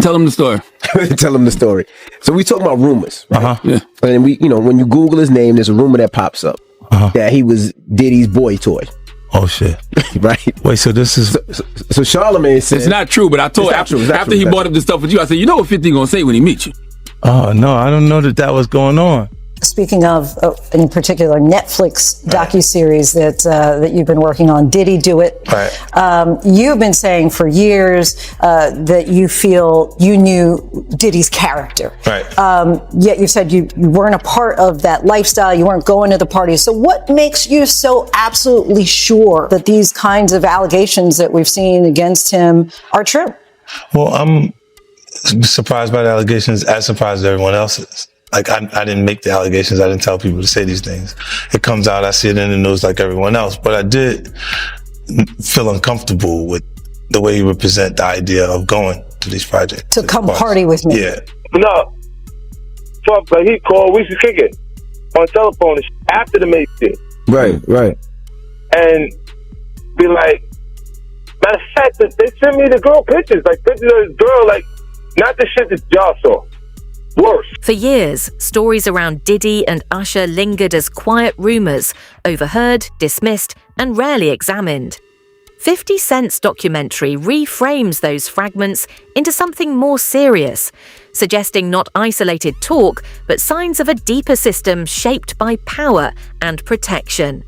Tell him the story. Tell him the story. So we talking about rumors, right? Yeah. And we, when you Google his name, there's a rumor that pops up that he was Diddy's boy toy. Oh shit! Right. Wait, so this is so Charlemagne said it's not true, but I told after he brought up the stuff with you, I said, you know what 50 gonna say when he meets you. Oh no, I don't know that was going on. Speaking of, in particular, Netflix docuseries that you've been working on, Diddy Do It. Right. You've been saying for years that you feel you knew Diddy's character. Right. Yet you said you weren't a part of that lifestyle. You weren't going to the parties. So what makes you so absolutely sure that these kinds of allegations that we've seen against him are true? Well, I'm surprised by the allegations, as surprised as everyone else is. Like, I didn't make the allegations. I didn't tell people to say these things. It comes out, I see it in the news like everyone else. But I did feel uncomfortable with the way he would present the idea of going to these projects. To come party with me. Yeah. No. Fuck, like he called, we used to kick it on telephone after the meeting. Right. And be like, matter of fact, they sent me the girl pictures, like pictures of this girl, like, not the shit that y'all saw. Worse. For years, stories around Diddy and Usher lingered as quiet rumors, overheard, dismissed, and rarely examined. 50 Cent's documentary reframes those fragments into something more serious, suggesting not isolated talk, but signs of a deeper system shaped by power and protection.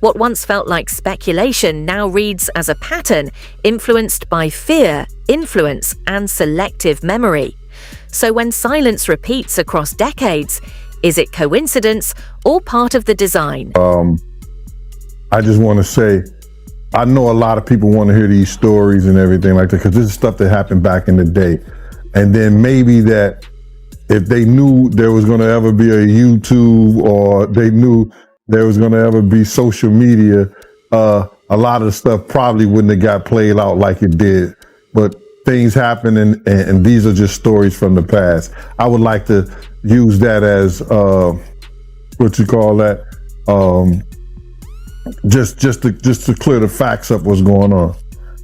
What once felt like speculation now reads as a pattern influenced by fear, influence, and selective memory. So when silence repeats across decades, is it coincidence or part of the design? I just want to say, I know a lot of people want to hear these stories and everything like that, because this is stuff that happened back in the day. And then maybe that if they knew there was going to ever be a YouTube, or they knew there was going to ever be social media, a lot of the stuff probably wouldn't have got played out like it did. But things happen, and these are just stories from the past. I would like to use that as what you call that, just to clear the facts up what's going on.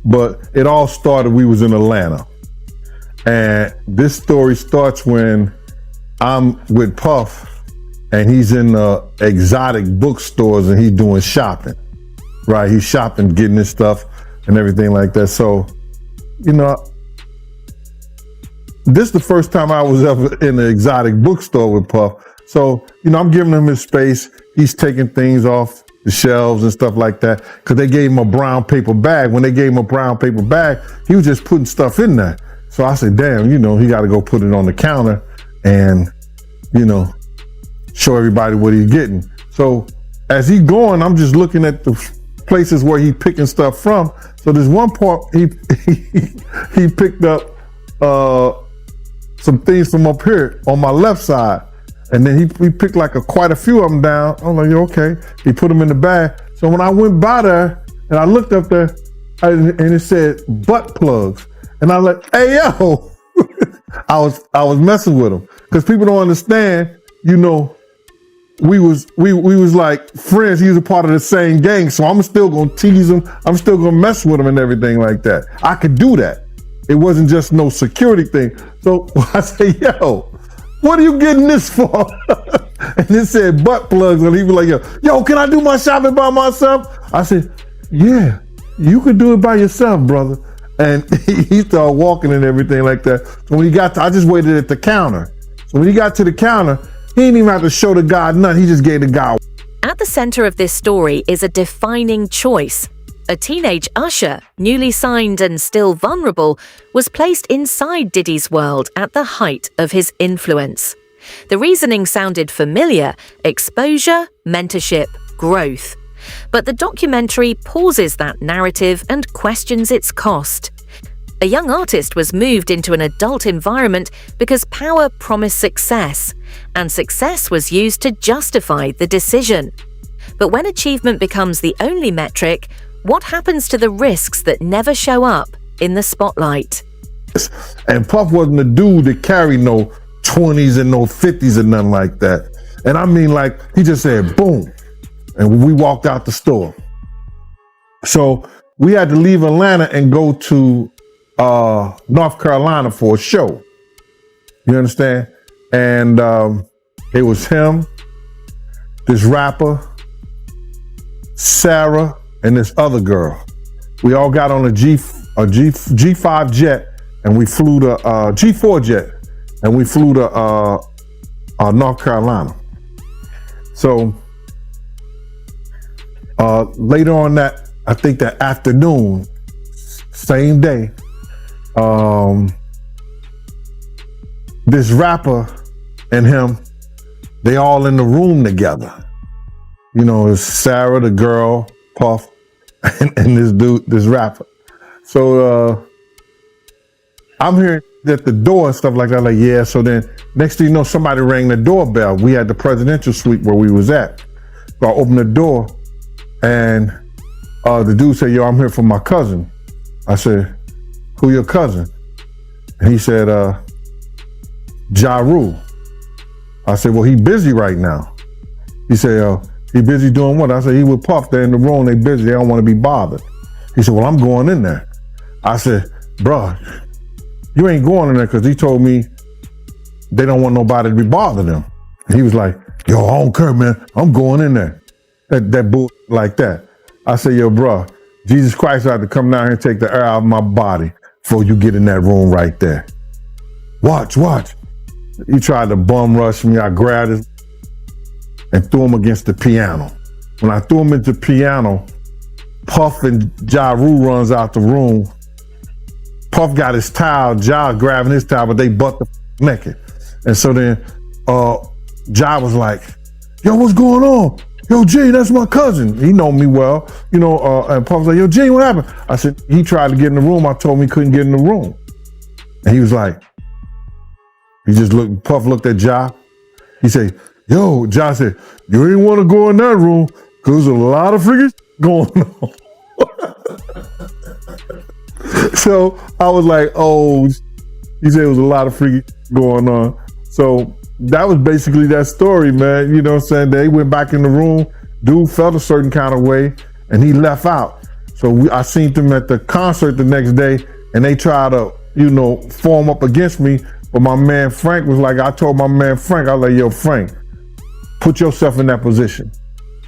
But it all started, we was in Atlanta, and this story starts when I'm with Puff, and he's in exotic bookstores, and he's doing shopping. Right, he's shopping, getting his stuff and everything like that. So, this is the first time I was ever in an exotic bookstore with Puff. So, I'm giving him his space. He's taking things off the shelves and stuff like that, because they gave him a brown paper bag. When they gave him a brown paper bag, he was just putting stuff in there. So I said, damn, he got to go put it on the counter and, show everybody what he's getting. So as he's going, I'm just looking at the places where he's picking stuff from. So there's one part he picked up some things from up here on my left side, and then he picked like quite a few of them down. I'm like, okay. He put them in the bag. So when I went by there and I looked up there, and it said butt plugs, and I was like, hey yo, I was messing with him, because people don't understand. We was like friends. He was a part of the same gang, so I'm still gonna tease him. I'm still gonna mess with him and everything like that. I could do that. It wasn't just no security thing. So I say, yo, what are you getting this for? And it said butt plugs, and he was like, yo, can I do my shopping by myself? I said, yeah, you could do it by yourself, brother. And he started walking and everything like that. So when he got I just waited at the counter. So when he got to the counter, he didn't even have to show the guy nothing. He just gave the guy. At the center of this story is a defining choice. A teenage Usher, newly signed and still vulnerable, was placed inside Diddy's world at the height of his influence. The reasoning sounded familiar: exposure, mentorship, growth. But the documentary pauses that narrative and questions its cost. A young artist was moved into an adult environment because power promised success, and success was used to justify the decision. But when achievement becomes the only metric, what happens to the risks that never show up in the spotlight? And Puff wasn't a dude that carried no 20s and no 50s and nothing like that. And I mean, like, he just said, boom. And we walked out the store. So we had to leave Atlanta and go to North Carolina for a show. You understand? And it was him, this rapper, Sarah, and this other girl. We all got on a G5 jet, and we flew to G4 jet, and we flew to North Carolina. So later on that, I think that afternoon, same day, this rapper and him, they all in the room together. You know, it's Sarah, the girl, Puff, and this dude, this rapper. So I'm hearing at the door and stuff like that, like, yeah. So then next thing you know, somebody rang the doorbell. We had the presidential suite where we was at. So I opened the door and the dude said, yo, I'm here for my cousin. I said, who your cousin? And he said, Ja Rule. I said, well, he busy right now. He said, he busy doing what? I said, he with Puff. They're in the room, they busy, they don't want to be bothered. He said, well, I'm going in there. I said, bruh, you ain't going in there because he told me they don't want nobody to be bothering them. And he was like, yo, I don't care, man. I'm going in there. That bull like that. I said, yo, bruh, Jesus Christ had to come down here and take the air out of my body before you get in that room right there. Watch. He tried to bum rush me. I grabbed his and threw him against the piano. When I threw him into the piano, Puff and Ja Rule runs out the room. Puff got his towel, Ja grabbing his towel, but they butt the naked. And so then Ja was like, yo, what's going on? Yo, G, that's my cousin. He know me well, you know, and Puff was like, yo, G, what happened? I said, he tried to get in the room. I told him he couldn't get in the room. And he was like, Puff looked at Ja. He said, yo, Ja said, you ain't want to go in that room because there's a lot of freaking going on. So I was like, oh, he said it was a lot of freaking going on. So that was basically that story, man. You know what I'm saying? They went back in the room. Dude felt a certain kind of way and he left out. So I seen them at the concert the next day and they tried to, you know, form up against me. But my man Frank was like, I told my man Frank, I was like, yo, Frank, put yourself in that position.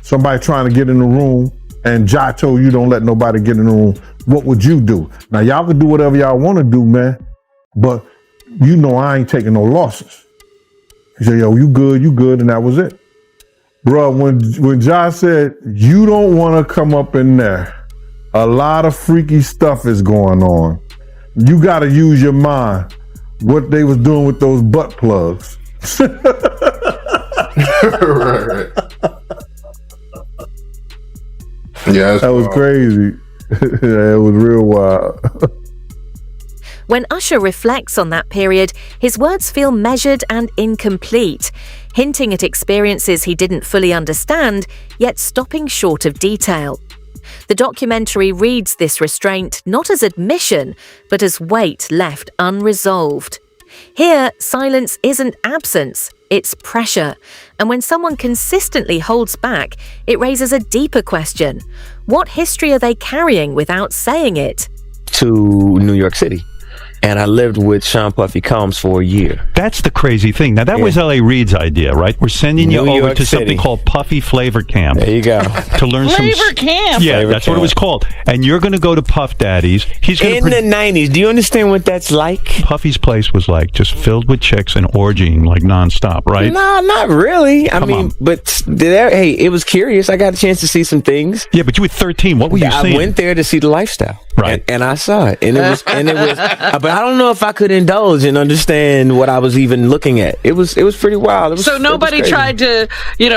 Somebody trying to get in the room and Ja told you don't let nobody get in the room. What would you do? Now y'all can do whatever y'all want to do, man. But you know I ain't taking no losses. He said, yo, you good, and that was it. Bro, when Ja said, you don't want to come up in there, a lot of freaky stuff is going on. You got to use your mind. What they was doing with those butt plugs. Right. Yeah, that was crazy. Yeah, it was real wild. When Usher reflects on that period, his words feel measured and incomplete, hinting at experiences he didn't fully understand, yet stopping short of detail. The documentary reads this restraint not as admission, but as weight left unresolved. Here, silence isn't absence, it's pressure. And when someone consistently holds back, it raises a deeper question. What history are they carrying without saying it? To New York City. And I lived with Sean Puffy Combs for a year. That's the crazy thing. Now, that was L.A. Reid's idea, right? We're sending you over to something called Puffy Flavor Camp. There you go. To learn Flavor Camp? Yeah, Flavor that's Camp. what it was called. And you're going to go to Puff Daddy's. He's going in the 90s. Do you understand what that's like? Puffy's place was like just filled with chicks and orgying like nonstop, right? No, not really. I mean, but hey, it was curious. I got a chance to see some things. Yeah, but you were 13. What were you seeing? I went there to see the lifestyle. Right. And I saw it. And it was but I don't know if I could indulge and understand what I was even looking at. It was pretty wild. So nobody tried to,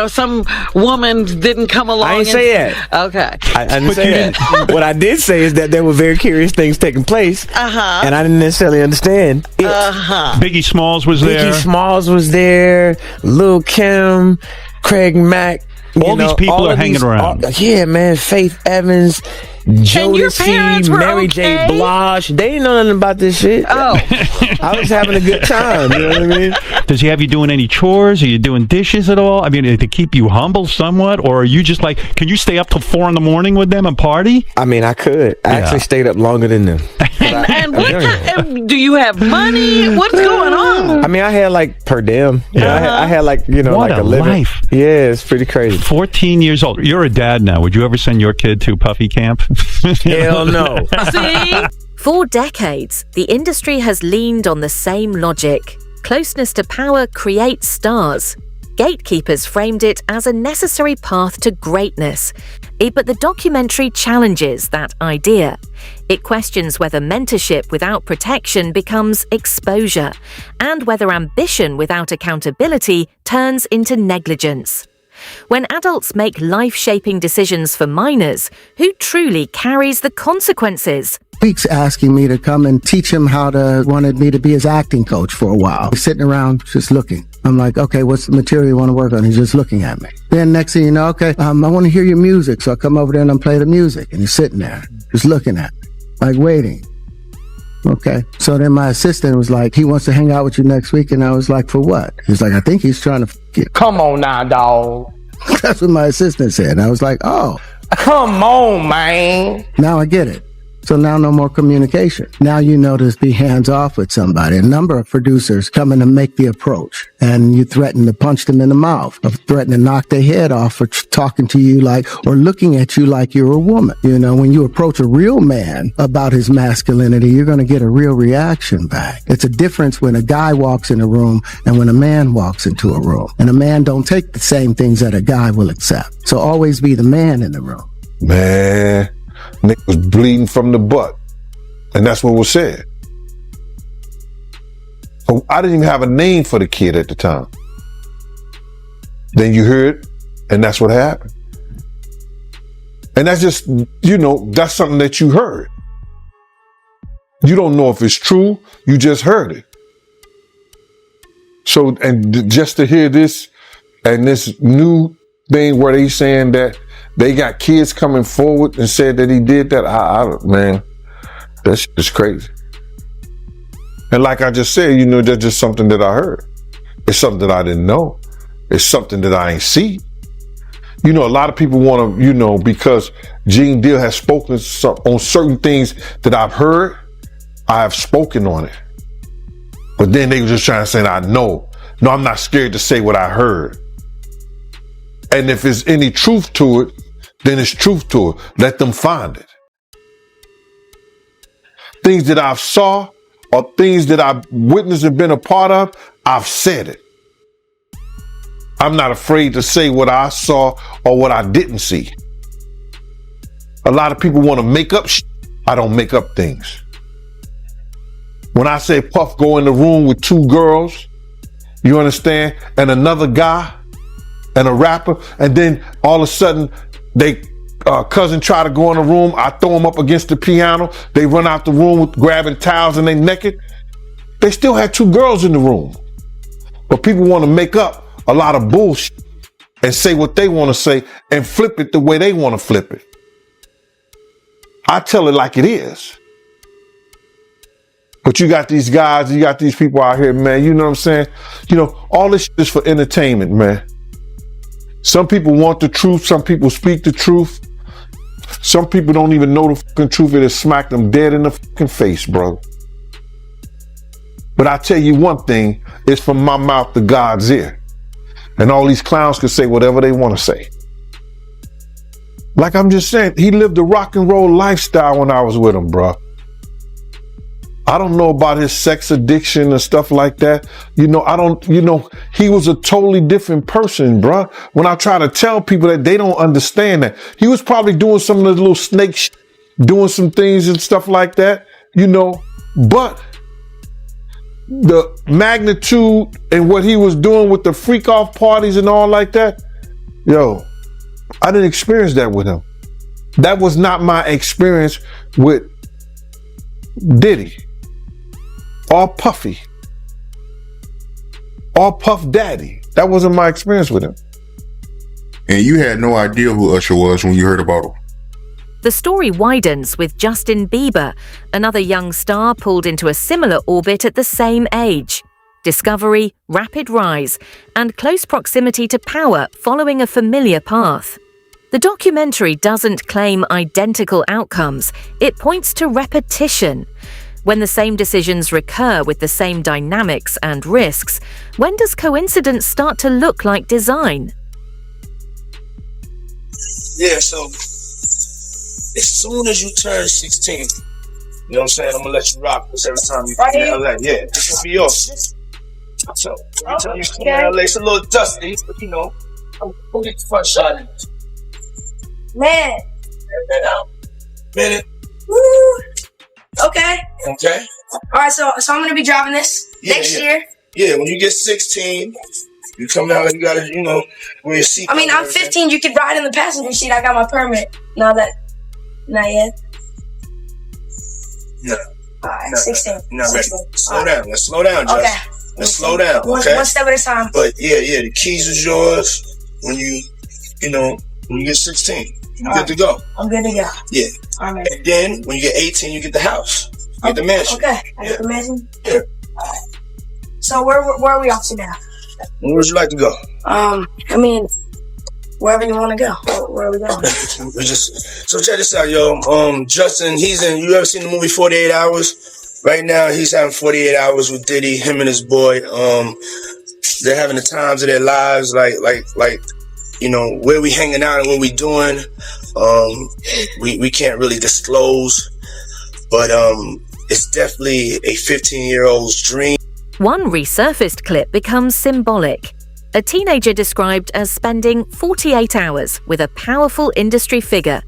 some woman didn't come along. I didn't say that. Okay. I didn't say that. What I did say is that there were very curious things taking place. Uh-huh. And I didn't necessarily understand it. Uh-huh. Biggie Smalls was there. Biggie Smalls was there. Lil' Kim, Craig Mack. All these people are hanging around. Yeah, man. Faith Evans. Jodeci, Mary J. Blige. They didn't know nothing about this shit. Oh. I was having a good time. You know what I mean? Does he have you doing any chores? Are you doing dishes at all? I mean, to keep you humble somewhat? Or are you just like, can you stay up till 4 a.m. with them and party? I mean, I could. I actually stayed up longer than them. And do you have money? What's going on? I mean, I had like per diem. I had like, what like a living. Life. Yeah, it's pretty crazy. 14 years old. You're a dad now. Would you ever send your kid to Puffy camp? Hell no. See? For decades, the industry has leaned on the same logic. Closeness to power creates stars. Gatekeepers framed it as a necessary path to greatness. But the documentary challenges that idea. It questions whether mentorship without protection becomes exposure, and whether ambition without accountability turns into negligence. When adults make life-shaping decisions for minors, who truly carries the consequences? Weeks asking me to come and teach him wanted me to be his acting coach for a while. He's sitting around just looking. I'm like, okay, what's the material you want to work on? He's just looking at me. Then next thing you know, okay, I want to hear your music. So I come over there and I play the music. And he's sitting there just looking at me, like waiting. Okay. So then my assistant was like, he wants to hang out with you next week. And I was like, for what? He's like, I think he's trying to get. Come on now, dog. That's what my assistant said. And I was like, oh. Come on, man. Now I get it. So now no more communication. Now you know to be hands off with somebody. A number of producers come in to make the approach, and you threaten to punch them in the mouth, or threaten to knock their head off for talking to you like, or looking at you like you're a woman. You know, when you approach a real man about his masculinity, you're going to get a real reaction back. It's a difference when a guy walks in a room and when a man walks into a room. And a man don't take the same things that a guy will accept. So always be the man in the room. Man. Nick was bleeding from the butt. And that's what was said. So I didn't even have a name for the kid at the time. Then you heard, and that's what happened. And that's just, that's something that you heard. You don't know if it's true, you just heard it. So, and just to hear this, and this new thing where they saying that they got kids coming forward and said that he did that. Man, that shit is crazy. And like I just said, that's just something that I heard. It's something that I didn't know. It's something that I ain't see. A lot of people want to, because Gene Deal has spoken on certain things that I've heard, I have spoken on it. But then they were just trying to say, I know. No, I'm not scared to say what I heard. And if there's any truth to it, then it's truth to it. Let them find it. Things that I've saw or things that I've witnessed and been a part of, I've said it. I'm not afraid to say what I saw or what I didn't see. A lot of people want to make up shit. I don't make up things. When I say Puff go in the room with 2 girls, you understand, and another guy, and a rapper, and then all of a sudden they cousin try to go in the room, I throw them up against the piano, they run out the room with grabbing towels and they naked. They still had 2 girls in the room. But people want to make up a lot of bullshit and say what they want to say and flip it the way they want to flip it. I tell it like it is. But you got these guys, you got these people out here, man, you know what I'm saying? All this shit is for entertainment, man. Some people want the truth. Some people speak the truth. Some people don't even know the fucking truth. It'll smack them dead in the fucking face, bro. But I tell you one thing, it's from my mouth to God's ear. And all these clowns can say whatever they want to say. Like I'm just saying, he lived a rock and roll lifestyle when I was with him, bro. I don't know about his sex addiction and stuff like that. He was a totally different person, bro. When I try to tell people that, they don't understand that. He was probably doing some of the little snake doing some things and stuff like that, but the magnitude and what he was doing with the freak off parties and all like that, I didn't experience that with him. That was not my experience with Diddy. Or Puffy. Or Puff Daddy. That wasn't my experience with him. And you had no idea who Usher was when you heard about him? The story widens with Justin Bieber, another young star pulled into a similar orbit at the same age. Discovery, rapid rise, and close proximity to power following a familiar path. The documentary doesn't claim identical outcomes, it points to repetition. When the same decisions recur with the same dynamics and risks, when does coincidence start to look like design? Yeah, so as soon as you turn 16, you know what I'm saying? I'm gonna let you rock this every time you come to LA. Yeah, this will be yours. So every time you come to LA, it's a little dusty, but you know, we'll get the front shot in. Man. Minute. Woo. Okay. Okay. All right, so I'm gonna be driving this next year. Yeah, when you get 16, you come out and you gotta, you know, wear your seat. I mean, I'm 15. You could ride in the passenger seat. I got my permit. Not yet. No. All right, 16. You're not ready. Slow down. Let's slow down, Josh. Okay. Let's slow down. Okay. One step at a time. But yeah, the keys is yours when you get 16. You're good to go. I'm good to go. Yeah. All right. And then when you get 18, you get the house. You get the mansion. Okay. I get the mansion? Yeah. All right. So where are we off to now? Where would you like to go? I mean, wherever you want to go. Where are we going? So check this out, yo. Justin, you ever seen the movie 48 Hours? Right now, he's having 48 hours with Diddy, him and his boy. They're having the times of their lives, like, you know, where we hanging out and what we doing. We can't really disclose, but it's definitely a 15-year-old's dream. One resurfaced clip becomes symbolic. A teenager described as spending 48 hours with a powerful industry figure,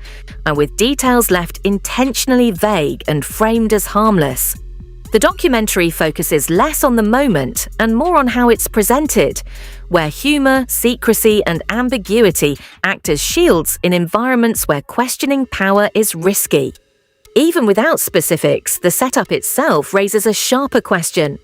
and with details left intentionally vague and framed as harmless. The documentary focuses less on the moment and more on how it's presented, where humor, secrecy, and ambiguity act as shields in environments where questioning power is risky. Even without specifics, the setup itself raises a sharper question.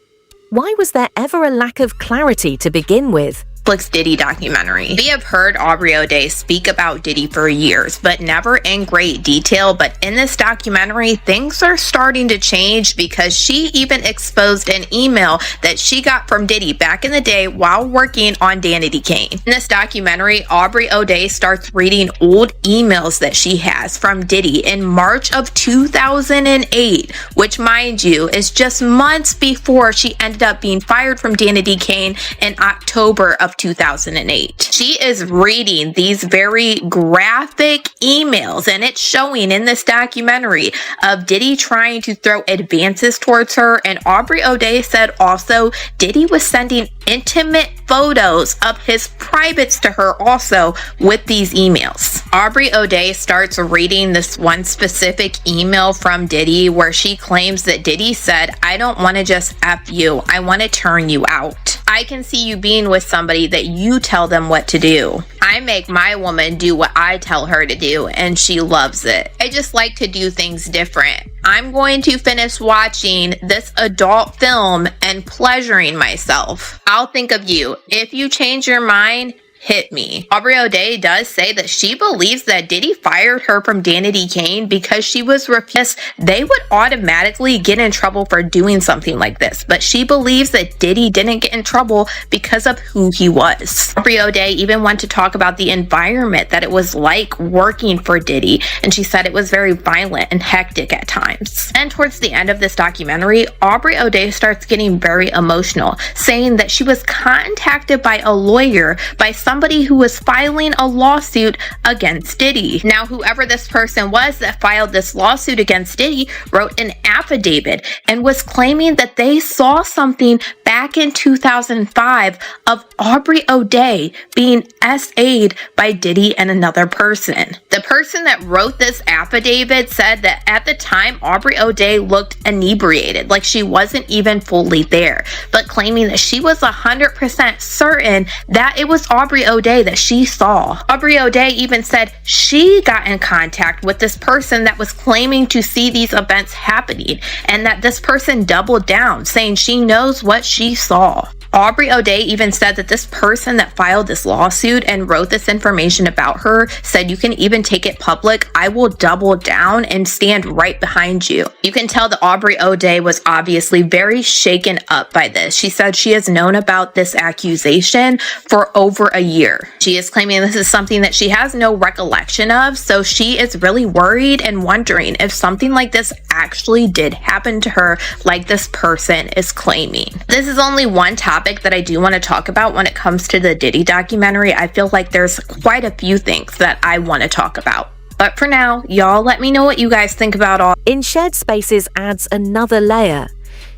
Why was there ever a lack of clarity to begin with? Netflix Diddy documentary. We have heard Aubrey O'Day speak about Diddy for years, but never in great detail. But in this documentary, things are starting to change because she even exposed an email that she got from Diddy back in the day while working on Danity Kane. In this documentary, Aubrey O'Day starts reading old emails that she has from Diddy in March of 2008, which, mind you, is just months before she ended up being fired from Danity Kane in October of 2008. She is reading these very graphic emails, and it's showing in this documentary of Diddy trying to throw advances towards her. And Aubrey O'Day said also Diddy was sending intimate photos of his privates to her also with these emails. Aubrey O'Day starts reading this one specific email from Diddy where she claims that Diddy said, "I don't want to just F you, I want to turn you out. I can see you being with somebody that you tell them what to do. I make my woman do what I tell her to do, and she loves it. I just like to do things different. I'm going to finish watching this adult film and pleasuring myself. I'll think of you. If you change your mind, hit me." Aubrey O'Day does say that she believes that Diddy fired her from Danity Kane because she was refused. They would automatically get in trouble for doing something like this, but she believes that Diddy didn't get in trouble because of who he was. Aubrey O'Day even went to talk about the environment that it was like working for Diddy, and she said it was very violent and hectic at times. And towards the end of this documentary, Aubrey O'Day starts getting very emotional, saying that she was contacted by a lawyer, by somebody who was filing a lawsuit against Diddy. Now, whoever this person was that filed this lawsuit against Diddy wrote an affidavit and was claiming that they saw something back in 2005 of Aubrey O'Day being SA'd by Diddy and another person. The person that wrote this affidavit said that at the time, Aubrey O'Day looked inebriated, like she wasn't even fully there, but claiming that she was 100% certain that it was Aubrey O'Day that she saw. Aubrey O'Day even said she got in contact with this person that was claiming to see these events happening, and that this person doubled down, saying she knows what she saw. Aubrey O'Day even said that this person that filed this lawsuit and wrote this information about her said, "You can even take it public. I will double down and stand right behind you." You can tell that Aubrey O'Day was obviously very shaken up by this. She said she has known about this accusation for over a year. She is claiming this is something that she has no recollection of, so she is really worried and wondering if something like this actually did happen to her, like this person is claiming. This is only one topic that I do want to talk about when it comes to the Diddy documentary. I feel like there's quite a few things that I want to talk about. But for now, y'all let me know what you guys think about all. In Shared Spaces adds another layer,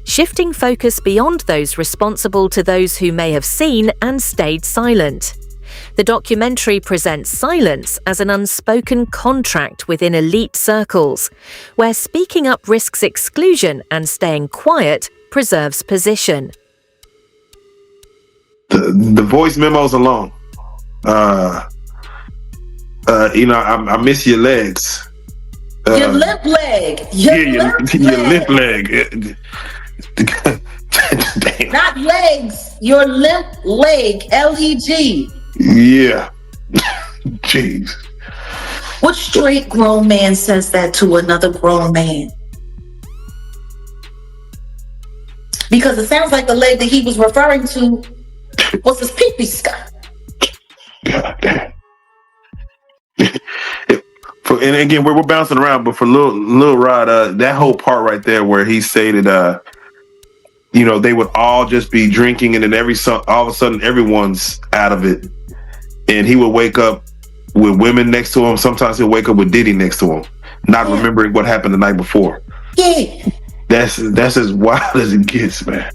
shifting focus beyond those responsible to those who may have seen and stayed silent. The documentary presents silence as an unspoken contract within elite circles, where speaking up risks exclusion and staying quiet preserves position. The voice memos alone. I miss your legs. Your limp leg. Your limp leg. Not legs. Your limp leg. Leg. Yeah. Jeez. What straight grown man says that to another grown man? Because it sounds like the leg that he was referring to was his pee-pee scut. God damn. And again, we're bouncing around, but for Lil Rod, that whole part right there where he stated, they would all just be drinking, and then all of a sudden everyone's out of it, and he would wake up with women next to him. Sometimes he'll wake up with Diddy next to him, not remembering what happened the night before. Yeah. That's as wild as it gets, man.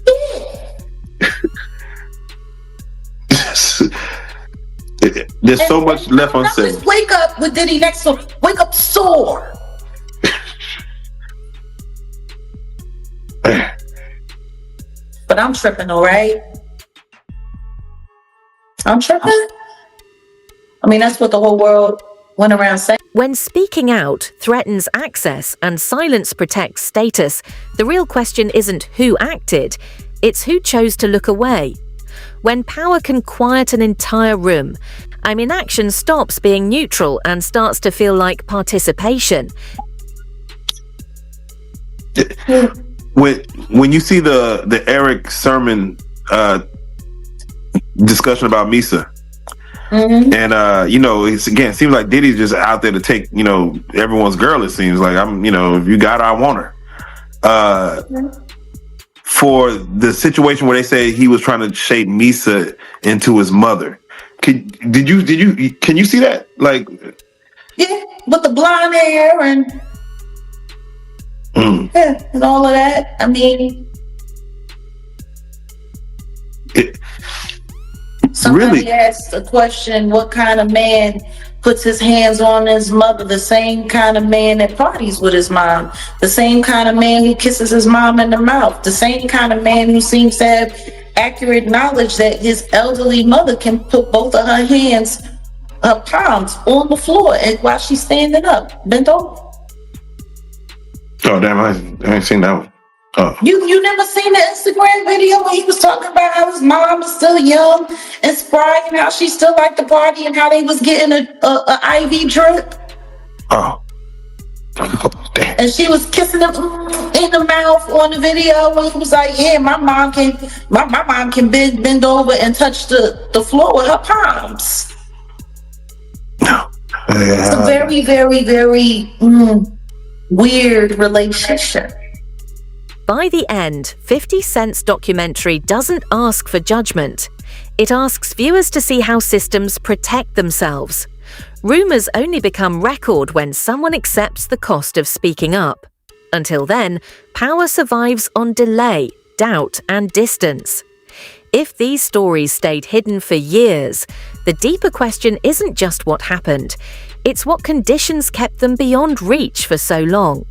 There's so much left unsaid. Just wake up with Diddy next to him. Wake up sore. But I'm tripping, all right? I'm tripping. I mean, that's what the whole world went around saying. When speaking out threatens access and silence protects status, the real question isn't who acted, it's who chose to look away. When power can quiet an entire room, inaction stops being neutral and starts to feel like participation. When you see the Eric Sermon discussion about Misa, and it seems like Diddy's just out there to take everyone's girl. It seems like if you got her, I want her. For the situation where they say he was trying to shape Misa into his mother, can you see that? Like, yeah, with the blonde hair and and all of that. I mean, somebody asked a question: what kind of man puts his hands on his mother? The same kind of man that parties with his mom, the same kind of man who kisses his mom in the mouth, the same kind of man who seems to have accurate knowledge that his elderly mother can put both of her hands, her palms, on the floor while she's standing up, bent over. Oh damn! I ain't seen that one. Oh. You never seen the Instagram video where he was talking about how his mom is still young and spry and how she still liked the party and how they was getting a IV drip? Oh. And she was kissing him in the mouth on the video, and he was like, "Yeah, my mom can bend over and touch the floor with her palms." No. It's a very, very, very weird relationship. By the end, 50 Cent's documentary doesn't ask for judgment. It asks viewers to see how systems protect themselves. Rumors only become record when someone accepts the cost of speaking up. Until then, power survives on delay, doubt, and distance. If these stories stayed hidden for years, the deeper question isn't just what happened, it's what conditions kept them beyond reach for so long.